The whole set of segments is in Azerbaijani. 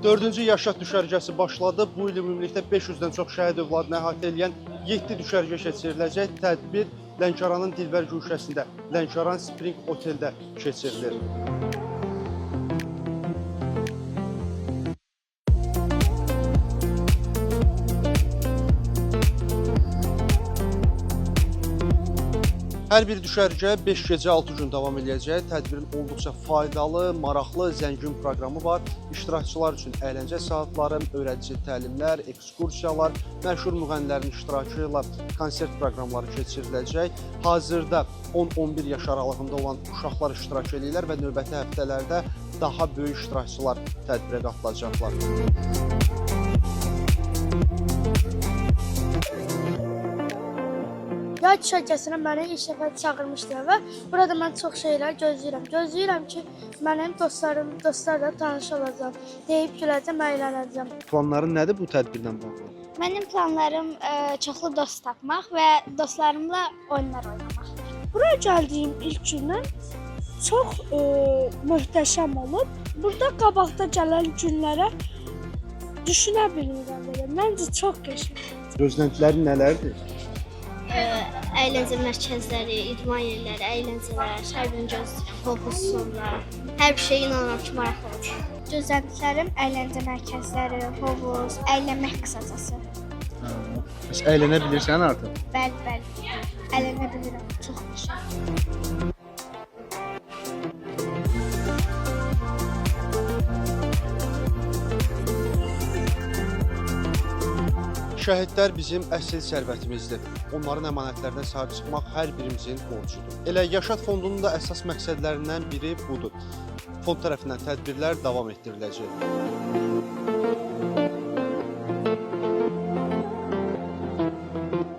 Dördüncü Yaşat düşərgəsi başladı. Bu il ümumilikdə 500-dən çox şəhid övladını əhatə edən 7 düşərgə keçiriləcək. Tədbir Lənkəranın Dilbər güşəsində, Lənkəran Spring Oteldə keçirilir. Hər bir düşərgə 5 gecə 6 gün davam edəcək. Tədbirin olduqca faydalı, maraqlı, zəngin proqramı var. İştirakçılar üçün əyləncə saatları, öyrədici təlimlər, ekskursiyalar, məşhur müğənnilərin iştirakı ilə konsert proqramları keçiriləcək. Hazırda 10-11 yaş aralığında olan uşaqlar iştirak edirlər və növbəti həftələrdə daha böyük iştirakçılar tədbirə qatılacaqlar. Yay düşərgəsinə məni ilk dəfə çağırmışdılar və burada mən çox şeylər gözləyirəm. Gözləyirəm ki, mənim dostlar da tanış olacaq, deyib güləcəm, əylənəcəm. Planların nədir bu tədbirlə bağlı? Mənim planlarım çoxlu dost tapmaq və dostlarımla oyunlar oynamaq. Buraya gəldiyim ilk gündən çox möhtəşəm olub. Burada qabaqda gələn günlərə düşünə bilmirəm. Məncə çox qəşəngdir. Gözləntilərin nələrdir? Əyləncə mərkəzləri, idman yerləri, əyləncələr, hər birini gözləyirəm, hovuzlar. Hər bir şey inanıram ki, maraqlı olacaq. Gözləntilərim əyləncə mərkəzləri, hovuz, əylənmək qısacası. Bəs əylənə bilirsən artıq? Bəli, əylənə bilirəm, çox qəşəng. Şəhidlər bizim əsl sərvətimizdir. Onların əmanətlərinə sahib çıxmaq hər birimizin borcudur. Elə Yaşat Fondunun da əsas məqsədlərindən biri budur. Fond tərəfindən tədbirlər davam etdiriləcək.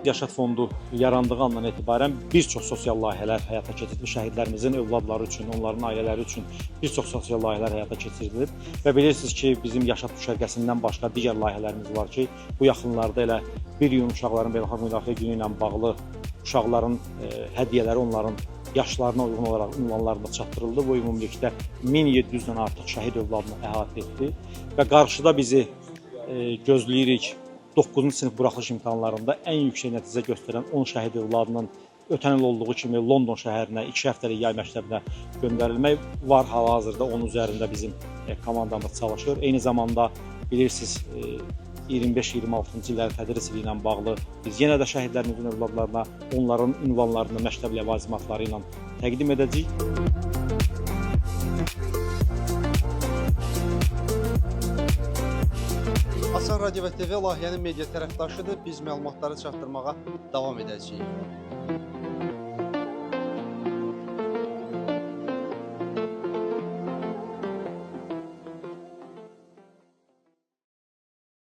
Yaşat Fondu yarandığı andan etibarən bir çox sosial layihələr həyata keçirilir. Şəhidlərimizin övladları üçün, onların ailələri üçün bir çox sosial layihələr həyata keçirilir. Və bilirsiniz ki, bizim Yaşat düşərgəsindən başqa digər layihələrimiz var ki, bu yaxınlarda elə 1 iyun uşaqların beynəlxalq müdafiə günü ilə bağlı uşaqların hədiyyələri onların yaşlarına uyğun olaraq ünvanlarına çatdırıldı. Bu ümumilikdə 1700-dən artıq şəhid övladını əhatə etdi və qarşıda bizi gözləyirik. 9-cu sinif buraxılış imtahanlarında ən yüksək nəticə göstərən 10 şəhid övladının ötən il olduğu kimi London şəhərinə 2 həftəlik yay məktəbinə göndərilmək var. Hal-hazırda onun üzərində bizim komandamız çalışır. Eyni zamanda bilirsiniz 25-26-cı illərin tədris ili ilə bağlı biz yenə də şəhidlərimizin övladlarına onların ünvanlarını məktəb ləvazimatları ilə təqdim edəcəyik. Asan Radio və TV layihənin media tərəfdaşıdır. Biz məlumatları çatdırmağa davam edəcəyik.